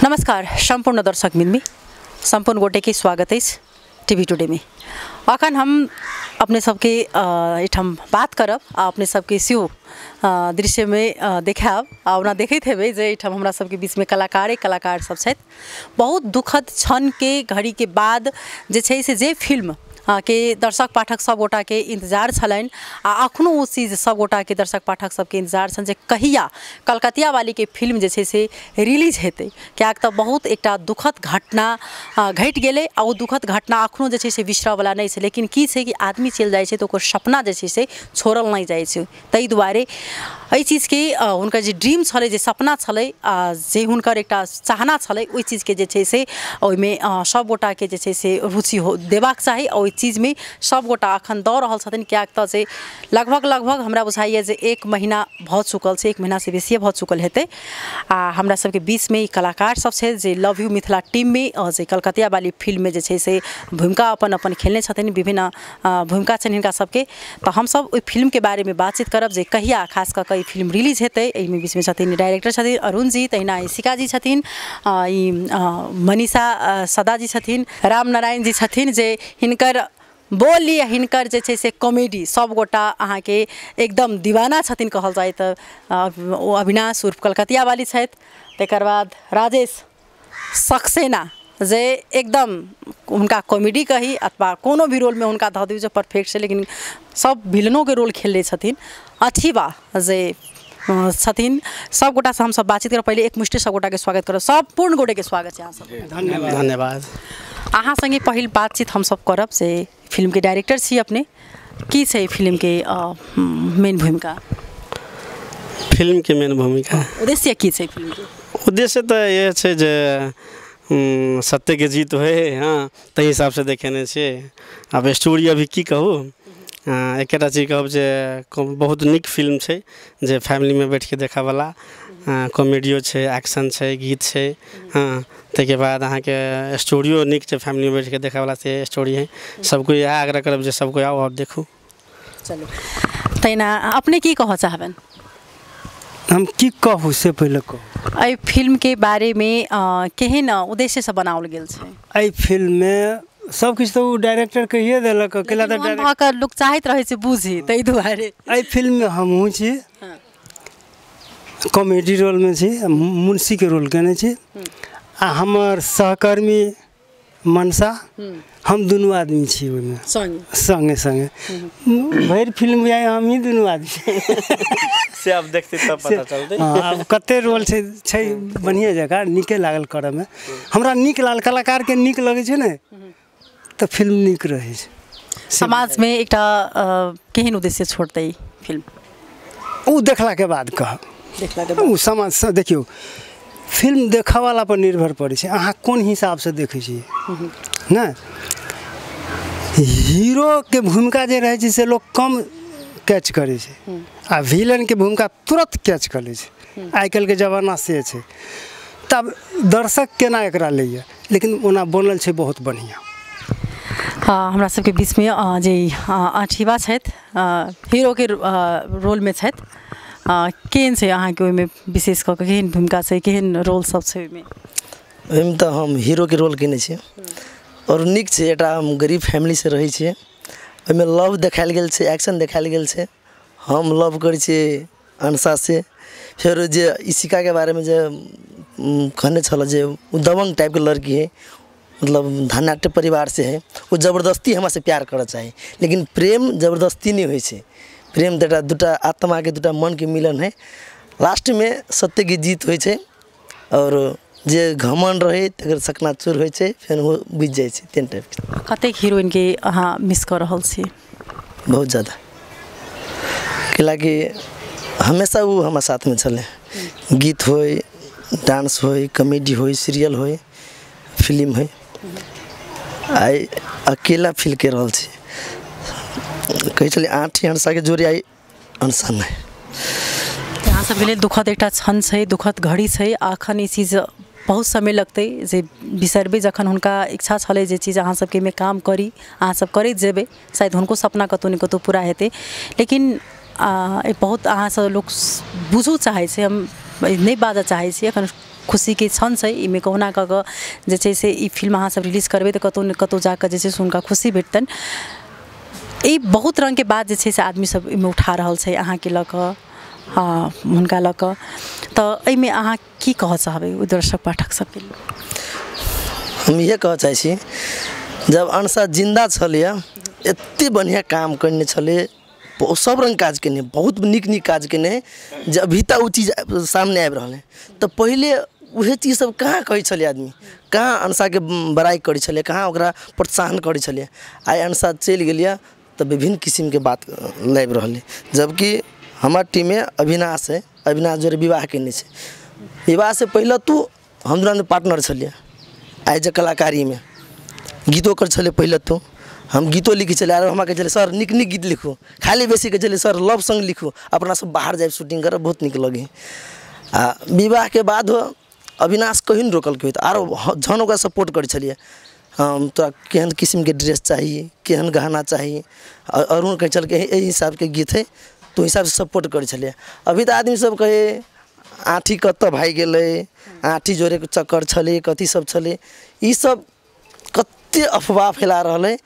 नमस्कार संपूर्ण दर्शक मिलमी संपूर्ण गोटे के स्वागत है टीवी टुडे में। अखन हम अपने सबके एठम बात करब अपने सबके सिउ दृश्य में देखाब आउना देखते हेबे जे एठम हमरा सबके बीच में कलाकार सब छथि। बहुत दुखद क्षण के घड़ी के बाद जे छै से जे फिल्म के दर्शक पाठक सब गोटा के इंतजार छलैन आ अखनो ओ चीज सब गोटा के दर्शक पाठक सब के इंतजार छन जे कहिया कलकतिया वाली के फिल्म जे छै से रिलीज हेतै। कियाक त बहुत एकटा दुखद घटना घटि गेलै आ ओ दुखद घटना अखनो जे छै से बिसरऽ वाला नहीं छै। लेकिन की छै कि आदमी चलि जाइ छै तो ओकर सपना जे छै से छोड़ल नहीं जाइ छै। ताहि दुआरे एहि चीज के हुनकर जे ड्रीम छलै जे सपना छलै जे हुनकर एकटा चाहना छलै ओहि चीज के जे छै से ओहिमे सब गोटा के जे छै से रुचि देबाक चाही। ओहि चीज में सब गोटा अखन दऽ रहल छथिन। कियाक त जे लगभग हमरा बुझाइए जे 1 महीना भ चुकल छै, 1 महीना से बेसी भ चुकल हेतै। आ हमरा सबके बीच में कलाकार सब छै जे लव यू मिथिला टीम में जे कलकतिया वाली फिल्म में जे छै से भूमिका अपन खेलने छथिन, विभिन्न भूमिका छनि हिनका सबके। तो हम सब ओहि फिल्म के बारे में बातचीत करब जे कहिया खास कऽ ई फिल्म रिलीज हेतै। एहिमे बीच में छथिन डायरेक्टर छथिन अरुण जी, तहिना इशिका जी छथिन, मनीषा सदा जी छथिन, राम नारायण जी छथिन जे हिनकर बोली हिनकर जे छै से कॉमेडी सब गोटा अहाँ के एकदम दीवाना छथिन कहल जाए तो। अविनाश उर्फ कलकतिया वाली छथि, तकर बाद राजेश सक्सेना जे एकदम उनका कॉमेडी कही अथवा कोनो भी रोल में उनका धऽ दियौ जे परफेक्ट छै, लेकिन सब विलनों के रोल खेलने छथिन। अथिवा जे छथिन सब गोटा से हम सब बातचीत करब। पहले एक मुष्टि सब गोटा के स्वागत करब, सब पूर्ण गोटे के स्वागत छै अहाँ सब। धन्यवाद। अहाँ संगे पहिल बातचीत हम सब करब से फिल्म के डायरेक्टर छी अपने, की छै फिल्म के मेन भूमिका? फिल्म के मेन भूमिका उद्देश्य की छै फिल्म के? उद्देश्य तो ये छै जे सत्य के जीत होय, हाँ ताहि हिसाब से देखेने छे। अब स्टोरी अभी की कहू, एकेटा चीज कहब जे बहुत निक फिल्म छै जे फैमिली में बैठ के देखा वाला। कॉमेडियो छै, एक्शन छै, गीत छै, हाँ ताके बाद अहाँ के स्टोरियो निक छै, फैमिली में बैठ के देखा वाला से स्टोरी है। सबको यह आग्रह करब जे सबको आओ और देखू। चलो तैना अपने की कह चाहबन? हम की कहू से पहले कहू एहि फिल्म के बारे में केहन उद्देश्य से बनाओल गेल छै? एहि फिल्म में सब कुछ तो डायरेक्टर कहिए देलक, अकेला तो डायरेक्टर लोग चाहत रहे छै बुझी, तै दुआरे एहि फिल्म में हमहू छी कॉमेडी रोल में छी, मुंशी के रोल केने छी। आ हमर सहकर्मी मनसा, हम दुनू आदमी छी ओहिमे संगे संगे भरि फिल्म में हम ही दुनू आदमी से अब देखते तब पता चलते। अब कते रोल छै बढ़िया जगह निके लागल करऽ में। हमरा निक लागल, कलाकार के निक लगे छै ने तो फिल्म निक रहे छै। समाज में एकटा केहन उद्देश्य छोड़तै फिल्म? वो देखला के बाद कह वो समाज से देखियो फिल्म देखा वाला पर निर्भर पड़े छै, अहाँ कोन हिसाब से देखे छी ना। हीरो के भूमिका जे रहे छै से लोग कम कैच करे छै आ विलन के भूमिका तुरंत कैच कर ले छै। आजकल के जमाना से छै, तब दर्शक केना एकरा लैया, लेकिन ओना बनल छै बहुत बढ़िया। हमरा सबके बीच में जे अठीवा छथि हीरो के रोल में छथि, केहन छै अहाँ के ओहिमे विशेष कऽ केहन भूमिका छै, केहन रोल सब छै ओहिमे? ओहिमे तऽ हम हीरो के रोल केने छी और निक छै। एटा हम गरीब फैमिली से रहै छियै, ओहिमे लव देखायल गेल छै, एक्शन देखायल गेल छै। हम लव करै छियै अनसा से। फिर जे इशिका के बारे में जे कहने छल जे वो दबंग टाइप के लड़की है, मतलब धनाट्य परिवार से है, वो जबरदस्ती हमरा से प्यार करऽ चाहे, लेकिन प्रेम जबरदस्ती नहीं होइ छै। प्रेम तो दूटा आत्मा के दूटा मन के मिलन है। लास्ट में सत्य की जीत होइ छै और जे घमंड रहे तकर सकनाचूर होइ छै, फिर वो बुझ जाइ छै। तेन टाइप के कतेक हीरोइन के अहाँ मिस कर रहल छी? बहुत ज़्यादा, कैलाकि हमेशा वो हमारे साथ में चले। गीत होय, डांस होय, कॉमेडी होय, सीरियल होय, फिल्म होय, आई अकेला फील के रहल छी। कही चलिए 8 हंसा के जोड़ी आई अनसन है। यहाँ सब लेल दुखद एकटा क्षण छै, दुखद घड़ी छै। अखन ई चीज बहुत समय लगते जे बिसरबे, जखन हुनका इच्छा छलै जे चीज अहाँ सबके में काम करी, अहाँ सब करैत जेबै, शायद हुनको सपना कतौ ने कतौ पूरा हेतै। लेकिन बहुत अहाँ सब लोग बुझू चाहे छै, हम नहीं बाजऽ चाहे छी। अखन खुशी के क्षण छै इमे कहुना कऽ कऽ जे छै से ई फिल्म अहाँ सब रिलीज करबै तऽ कतौ न कतौ जाकऽ जे छै से हुनका खुशी भेटतन। ई बहुत रंग के बात जे छै से आदमी सब इमे उठा रहल छै अहाँ के लऽ कऽ हुनका लऽ कऽ, तऽ एहिमे अहाँ की कहऽ चाहबै ओ दर्शक पाठक सबके लिए? हम इहे कहऽ चाहै छी जब अंशा जिंदा छलिए एते बढ़िया काम करने छले, सब रंग काज केने, बहुत नीक नीक काज केने, जब अभी तक वो चीज सामने आबि रहल है तो पहले वह चीज सब कहाँ कहै छले आदमी, कहाँ अंशा के बड़ाई करै छले, कहाँ ओकरा प्रोत्साहन करै छले। आइ अंशा चलि गेलिए तो विभिन्न किस्म के बात लाबि रहल है। जबकि हमार टीम में अविनाश है, अविनाश जो विवाह केने छै, विवाह से पहले तू हम दोनों पार्टनर छलिए। आइ जे कलाकारी में गीतों कर छले, पहले तो हम गीतों लिखी चले और हमारे चले सर निक निक गीत लिखू, खाली बेसी के चले सर लव सॉन्ग लिखू, अपना सब बाहर जाए शूटिंग कर, बहुत निक लगे। विवाह के बाद हो अविनाश कहीं नहीं रोकल के आरो झन ओकरा सपोर्ट कर छलिए। हम तोरा केहन किस्म के ड्रेस चाहिए, केहन गहना चाहिए, अरुण कह चल के यही हिसाब के गीत है तो हिसाब से सपोर्ट कर छलिए। अभी तो आदमी सब कहे आँठी कत भाई गेले, आँठी जोड़े के चक्कर छले, कथी सब छले, ई सब कते अफवाह फैला रहा है।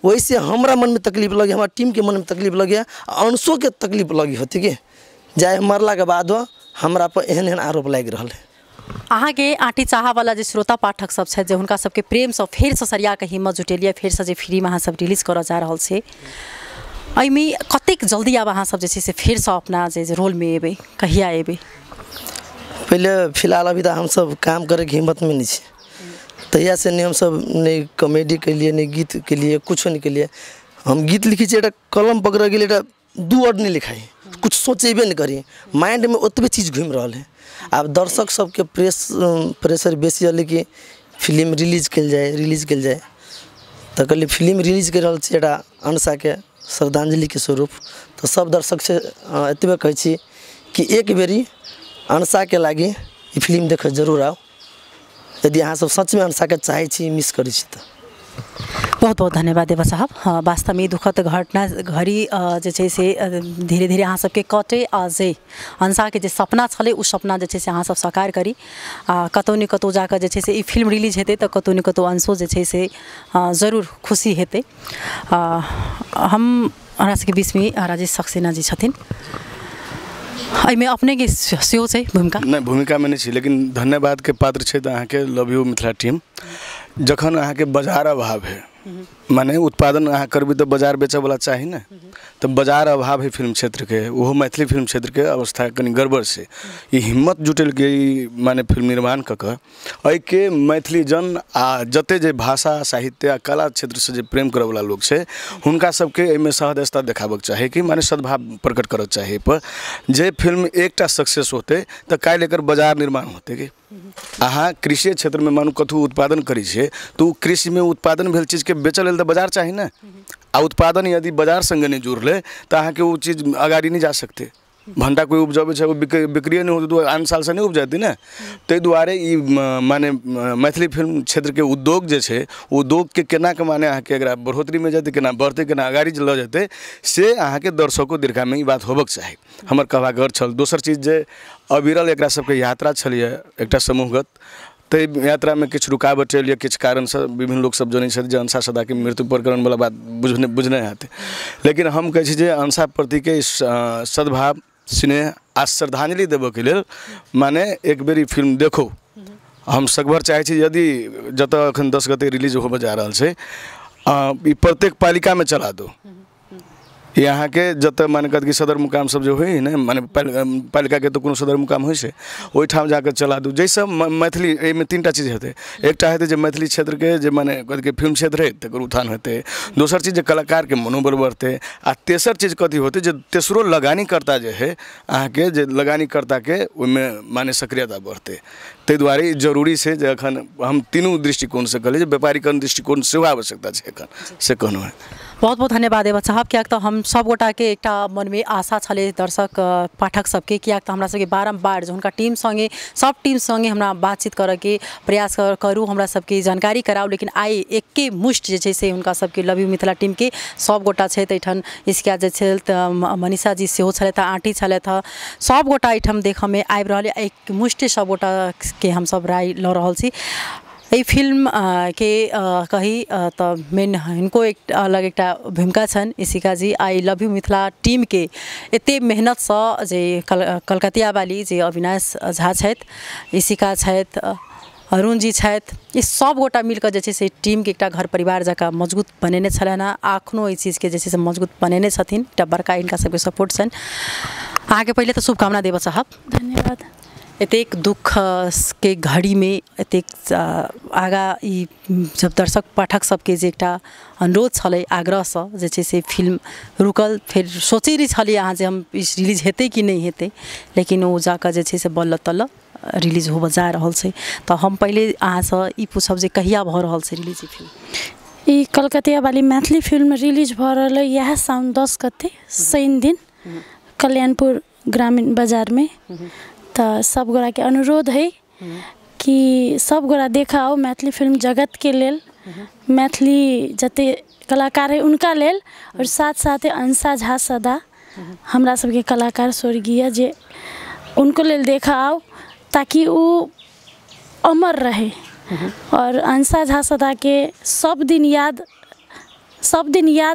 वैसे हमरा मन में तकलीफ लगे, हमारा टीम के मन में तकलीफ लगे, अंशों के तकलीफ लगी होती के जाए मरला के बाद हमरा पर एहन एहन आरोप लग रहा है। अहाँ के आँटी चाह वाला जो श्रोता पाठक सब छै, जे हुनका सबके प्रेम से फेर से सरिया के हिम्मत जुटेलिए, फेर से जे फ्री में अहाँ सब रिलीज करऽ जा रहल छै, एहिमे कतेक जल्दी आब अहाँ सब जे छै से फेर से अपना जे रोल में एबै, कहिया एबै? पहले फिलहाल अभी तक हम सब काम करे के हिम्मत में नहीं छे, तहिया से नहीं हम सब नहीं कॉमेडी के लिए, नहीं गीत के लिए, कुछ नहीं के लिए। हम गीत लिखी छे, कलम पकड़ गेल, दू वर्ड नहीं लिखाई, कुछ सोचेबे नहीं करी, माइंड में ओतबे चीज घूम रहा है। अब दर्शक सबके प्रेशर बेसी है कि फिल्म रिलीज कल जाए, तो कहलिए फिल्म रिलीज कर रहा छे अंशा के श्रद्धांजलि के स्वरूप। तो सब दर्शक से एतबे कहै छी कि एक बेरी अंशा के लागी ई फिल्म देख जरूर आओ, यदि अहाँ सब सच में अंशा के चाहे छी, मिस करै छी तो। बहुत बहुत धन्यवाद देवा साहब। हाँ, वास्तव में दुखद घटना घड़ी जे छै से धीरे धीरे अहाँ सबके कटे आ जे अंशा के जे सपना छले उ सपना जे छै से अहाँ सब साकार करी, कतौ न कतौ जाकर जे छै से ई फिल्म रिलीज हेतै तो कतौ न कतौ अंशो जे छै से जरूर खुशी हेतै। हम हमरा सबके बीच में राजेश सक्सेना जी छथिन, एहिमे अपने के सेहो छै भूमिका? नहीं, भूमिका में नहीं छी, लेकिन धन्यवाद के पात्र छै तो अहाँ के लव यू मिथिला टीम। जखन अहाँ के बाजार अभाव है, माने उत्पादन अहाँ करबी तो बाजार बेचे वाला चाहिए ना, तो बाजार अभाव है फिल्म क्षेत्र के, वो मैथिली फिल्म क्षेत्र के अवस्था कनी गड़बड़ से ये हिम्मत जुटल के माने फिल्म निर्माण कऽ के मैथिली जन आ जते जे भाषा साहित्य आ कला क्षेत्र से जे प्रेम करे वाला लोग छै, हुनका सबके एहिमे सहदस्ता देखाबक चाही कि माने सद्भाव प्रकट करक चाही। पर जे फिल्म एकटा सक्सेस होते तो काल्हि एकर बाजार निर्माण होते कि अहाँ कृषि क्षेत्र में मानू कतहु उत्पादन करी छे तो कृषि में उत्पादन भेल चीज के बेचल लेल तो बाजार चाहिए ना, आ उत्पादन यदि बाजार संगे नहीं जुड़ले तो अहाँ के वो चीज अगाड़ी नहीं जा सकते। भंटा कोई उपजाबे छै, बिक्री नहीं होती तो आन साल से नहीं उपजाती ना। ताहि दुआरे ई माने मैथिली फिल्म क्षेत्र के उद्योग जे छै, उद्योग के केना के माने अहाँ के अगर बढ़ोतरी में जाते, केना बढ़ते, केना अगाड़ी ल जाते, से अहाँ के दर्शकों दीर्घा में ई बात होबक चाही, हमर कहबाक अर्थ छल। दोसर चीज जे अविरल एकरा सबके यात्रा छलिए एकटा समूहगत, ताहि यात्रा में किछु रुकावट एल या किछु कारण से विभिन्न लोग सब जनै छथि जे अंशा सदा के मृत्यु प्रकरण वाला बात बुझने हेतै, लेकिन हम कहै छी जे अंशा प्रति के सद्भाव, स्नेह आ श्रद्धांजलि देबऽ के लेल माने एक बेरी फिल्म देखो। हम सकभर चाहे छी यदि जतऽ अखन 10 गते रिलीज होबऽ जा रहल छै, ई प्रत्येक पालिका में चला दो, यहाँ के जतऽ माने कद कि सदर मुकाम सब जो है ना, माने पालिका के तो कोनो सदर मुकाम होइ छै, ओहि ठाम जाकर चला दू, जैसे मैथिली एहिमे 3टा चीज हेतै। एकटा हेतै जे मैथिली क्षेत्र के जे माने कद कि फिल्म क्षेत्र है तकर उत्थान हेतै, दोसर चीज जे कलाकार के मनोबल बढ़तै, आ तेसर चीज कथी होतै जे तेसरो लगानीकर्ता जे है अहाँ के जे लगानीकर्ता के ओहिमे माने सक्रियता बढ़तै। ताहि दुआरे जरूरी छै जे अखन हम तीनों दृष्टिकोण से कहलिए जे व्यापारीकरण दृष्टिकोण सेहो आवश्यकता छै एखन, से कहलहुँ है। बहुत बहुत धन्यवाद देवा साहब। कियाक तो हम सब गोटा के एक मन में आशा छले दर्शक पाठक सबके, कियाक तो हमरा सबके बारम्बार जो हुनका टीम संगे सब टीम संगे हमरा बातचीत करे के प्रयास करूँ, हमरा सबके जानकारी कराऊ, लेकिन आई एके मुष्ट जे छै से हुनका सबके लव यू मिथिला टीम के सब गोटा छै एठन, इसका जे छै मनीषा जी सेहो छलथि, आंटी छलथि, सब गोटा एठम देखऽ में आबि रहल, एक मुष्ट सब गोटा के हम सब राय ल रहल छी। ये फिल्म के कही तो मेन इनको एक अलग एक भूमिका छन इसिका जी। I love you Mithila team के एते मेहनत से जे कलकतिया वाली जे अविनाश झा छथि, इसिका छथि, अरुण जी छथि, ये सब गोटा मिलकर जे से टीम के एक घर परिवार जका मजबूत बनेने छलन। आखनो ई चीज के जे से मजबूत बनेने छथिन। एक बड़का इनका सबके सपोर्ट छन। आगे पहले तो शुभकामना देव चाहब। धन्यवाद। एतेक दुख के घड़ी में एतेक आगा ई जब दर्शक पाठक सबके जे एकटा अनुरोध छलै आग्रह से से फिल्म रुकल, फिर सोचे रही छलिए अहाँ जे हम रिलीज हेतै कि नहीं हेतै, लेकिन वो जाकर जे से बल्ल तल्ल रिलीज होब जा रहल छै। तो हम पहले अहाँ से ई पूछब जे कहिया भ रहल छै रिलीज ई फिल्म? ई कलकतिया वाली मैथिली फिल्म रिलीज भ रहल है यह साउन 10 गते शनि दिन कल्याणपुर ग्रामीण बाजार में। तो सब गोरा के अनुरोध है कि सब गोरा देखा आओ मैथिली फिल्म जगत के लेल, मैथिली जते कलाकार है उनका लेल, और साथ साथ अंसा झा सदा हमरा सबके कलाकार स्वर्गीय जे उनको लेल देखा आओ ताकि वो अमर रहे। और अंसा झा सदा के सब दिन याद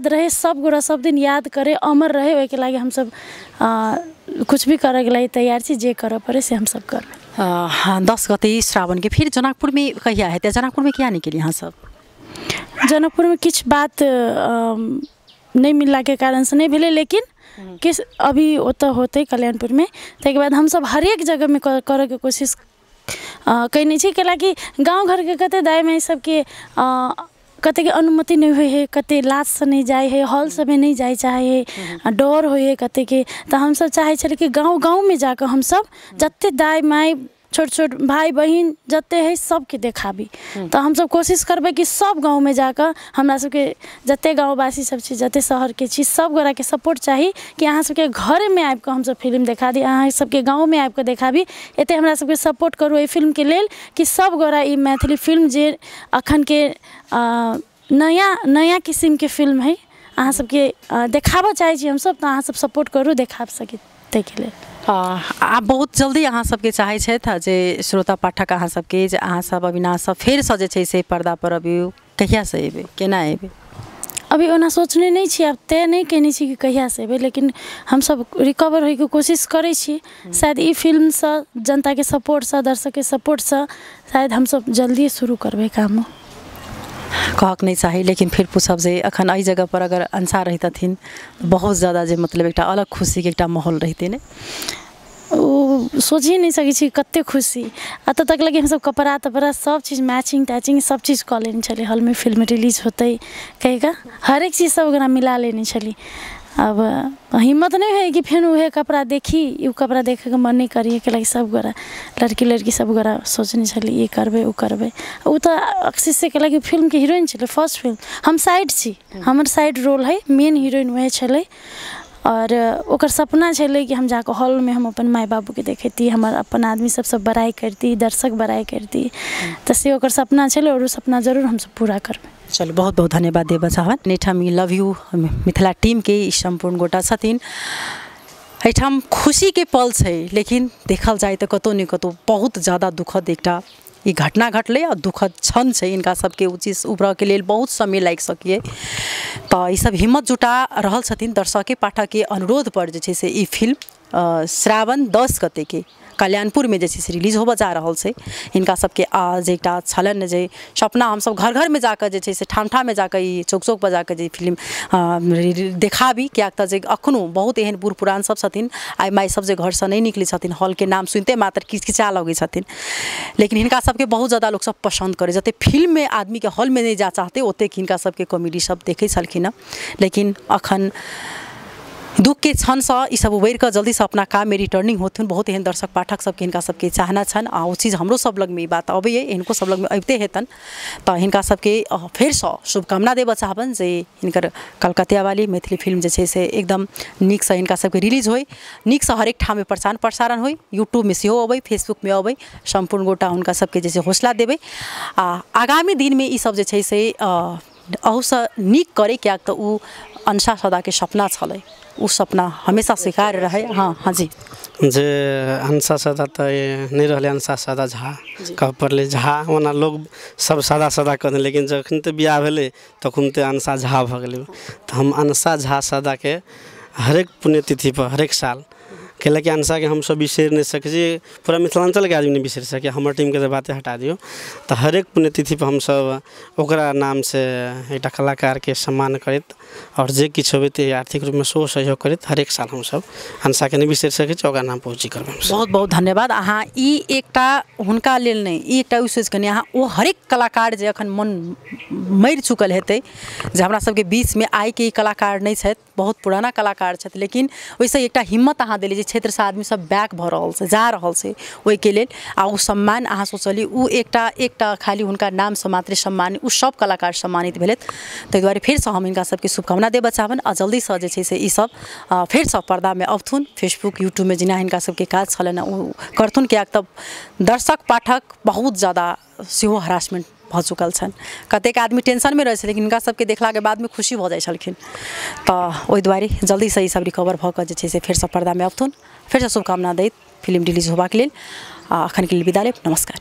रहे, सब गोरा सब दिन याद करे, अमर रहे। वही के लागे हम सब कुछ भी करे के लिए तैयार छी, जे करे पड़े से हम सब करबे। 10 गते श्रावण के फिर जनकपुर में कहिया है? जनकपुर में क्या निकली यहाँ सब? जनकपुर में किछ बात नहीं मिलला के कारण से नहीं भेले, लेकिन किस अभी ओतऽ होते कल्याणपुर में। ताके बाद हम सब हर एक जगह में करे के कोशिश कइने छी, कैला कि गाँव घर के कते दाई माई सबके कते के अनुमति नहीं हुई है, कते लाज से नहीं जाए है, हॉल सब में नहीं जाए चाहे, डर हो है कते के। तो हम सब चाहे छे कि गाँव में जाकर हम सब जते दाई माई छोट छोट भाई बहन जते है सबके देखाबी। तो हम सब कोशिश करबे कि सब गाँव में जाकर हमरा सबके जते गाँववासी सब छी, जते शहर के छी, सब गोरा के सपोर्ट चाहिए कि अहाँ सबके घर में आबि कऽ हम सब फिल्म देखा दी, अहाँ सबके गाँव में आबि कऽ देखाबी। एते हमरा सबके सपोर्ट करू एहि फिल्म के लेल कि सब गोरा ई मैथिली फिल्म जे अखन के नया किस्म के फिल्म है अहाँ सबके देखाबऽ चाहे छी हम सब, तो अहाँ सब सपोर्ट करू, देखा सके ताहि लेल। आप बहुत जल्दी अहाँ सबके चाहे छथि जे श्रोता पाठक अहाँ सबके जे अहाँ सब अविनाश सब फेर से जे छै से पर्दा पर अभी कहिया से एबे, केना एबे? अभी ओना सोचने नहीं छी, अब तय नहीं कहने छी कि कहिया से एबे, लेकिन हम सब रिकवर होय के कोशिश करे छी। शायद ई फिल्म से जनता के सपोर्ट से, दर्शक के सपोर्ट से शायद हम सब जल्दी शुरू करबे काम। कहक नहीं चाही, लेकिन फिर पूछब जे अखन एहि जगह पर अगर अंसा रहितथिन बहुत ज़्यादा जे मतलब एक अलग खुशी के एक माहौल रहते ने, सोच ही नहीं सकै छी कते खुशी। अत तक लगे हम सब कपड़ा तपड़ा सब चीज़ मैचिंग टैचिंग सब चीज़ कऽ लेने छली, हॉल में फिल्म रिलीज होते कहेगा हर एक चीज़ सब ओकरा मिला लेने छली। अब हिम्मत नहीं है कि फिर वह कपड़ा देखी, वो कपड़ा देखे के मन नहीं करिए के लगे सब गोरा लड़की सब गोरा सोचने छली ये करबे वो करबे। वो तो अक्सर से के लगे फिल्म के हीरोइन छले, फर्स्ट फिल्म हम साइड छी, हमर साइड रोल है, मेन हीरोइन वह छले। और ओकर सपना छले कि हम जाकर हॉल में हम अपन माय बाबू के देखती, हमार अपन आदमी सब बड़ाई करती, दर्शक बड़ाई करती, तो से ओकर सपना छले और वो सपना जरूर हम सब पूरा करबे। चलो बहुत बहुत धन्यवाद देव चाहब। एठाम लव यू मिथिला टीम के सम्पूर्ण गोटा छथिन। एठाम खुशी के पल है, लेकिन देखल जाए तो कतौ न कतौ बहुत ज़्यादा दुखद एकटा ई घटना घटले और दुखद क्षण है। इनका सबके उ चीज उभरऽ के लेल बहुत समय लागि सकिए, तो ये सब हिम्मत जुटा रहल छथिन। दर्शक पाठक के अनुरोध पर जे से ई फिल्म श्रावण 10 गते के कल्याणपुर में जैसे रिलीज होबऽ जा रहल छै। इनका सबके आज एक छलन जे सपना हम सब घर घर में जाकर जे से ठाम ठाम में जाकर ई चौक चौक पर जाकर जे फिल्म देखाबी, कियाक तऽ जे अखनो बहुत एहन बूढ़ पुरान सब छथिन, आइ माई सब जे घर से नहीं निकले छथिन, हॉल के नाम सुनते मात्र किचकिचा लगे छथिन, लेकिन हिनका सबके बहुत ज़्यादा लोग सब पसंद करे। जते फिल्म में आदमी के हॉल में नहीं जा चाहते ओते हिनका सबके कॉमेडी सब देखे छलखिन, लेकिन अखन दुख के क्षण से ई सब उबैर कर जल्दी से अपना काम में रिटर्निंग होथुन। बहुत एहन दर्शक पाठक सबके हिनका सबके चाहना छन आ वो चीज़ हमरो सब लग में ई बात अबै है, इनको सब लग में अबते हेतन। तो हिनका सबके फेर से शुभकामना देबऽ चाहबन जे हिनकर कलकतिया वाली मैथिली फिल्म जे से एकदम नीक से हिनका सबके रिलीज होय, नीक से हरेक ठाम में प्रचार प्रसारण होय, यूट्यूब में सेहो अबै, फेसबुक में अबै, सम्पूर्ण गोटा हुनका सबके जैसे हौसला देबै आ आगामी दिन में ई सब जे छै से अहू से नीक करे, कियाक तऽ उ अंसा सदा के सपना छलै, उ सपना हमेशा स्वीकार रहे। हाँ हाँ जी जे अंसा सादा तो नहीं रहले अंसा सादा झा कह पड़ले झा ओना लोग सब सादा सादा कहते लेकिन जखन ते बियाह भेले तखन ते अंसा झा भ गेलै। तो हम अंसा झा सादा के हरेक पुण्यतिथि पर हरेक साल कैला कि अंसा के हम सब बिसर नहीं सके जी, पूरा मिथिलांचल के आदमी नहीं बिसर सके। हमारे टीम के बातें हटा दियो तो हरेक पुण्यतिथि पर हम सब ओकरा नाम से एक कलाकार के सम्मान करत और जे किछु होबे ते आर्थिक रूप में सो सहयोग करत हरेक साल हम सब अंसा के नहीं बिसर सके ओकरा नाम पहुँची करबे। बहुत बहुत धन्यवाद। अहाँ ई एकटा हुनका लेल नहीं ई एकटा सोच कनी अहाँ ओ हरेक कलाकार जे अखन मन मरि चुकल हेतै जे हमरा सबके बीच में आइ के ई कलाकार नहीं छथि, बहुत पुराना कलाकार छथि, लेकिन वैसे एकटा हिम्मत अहाँ देली जे क्षेत्र से आदमी सब बैक भ रहल से जा रहल से ओहि के लेल आ उ सम्मान अहाँ सोचली उ एकटा खाली हुनका नाम से मात्र सम्मान उ सब कलाकार सम्मानित भेलथि। ताहि दुआरे फेर से हम हिनका सबके शुभकामना देबऽ चाहबनि आ जल्दी से जे छै से ई सब फेर से पर्दा में अबथुन, फेसबुक यूट्यूब में जेना हिनका सबके काज छलनि उ करथुन, कियाक तब दर्शक पाठक बहुत ज़्यादा सेहो हरासमेंट भ चुकल छन। कतेक आदमी टेंशन में रहे छै लेकिन हिनका सबके देखला के बाद में खुशी भ जाय छलखिन। तो ओहि दुआरे जल्दी से ई सब रिकवर भ के जे छै से फेर से पर्दा में अबथुन। फेर से शुभकामना दैत फिल्म रिलीज होबाक लेल अखन के लेल विदा लेब। नमस्कार।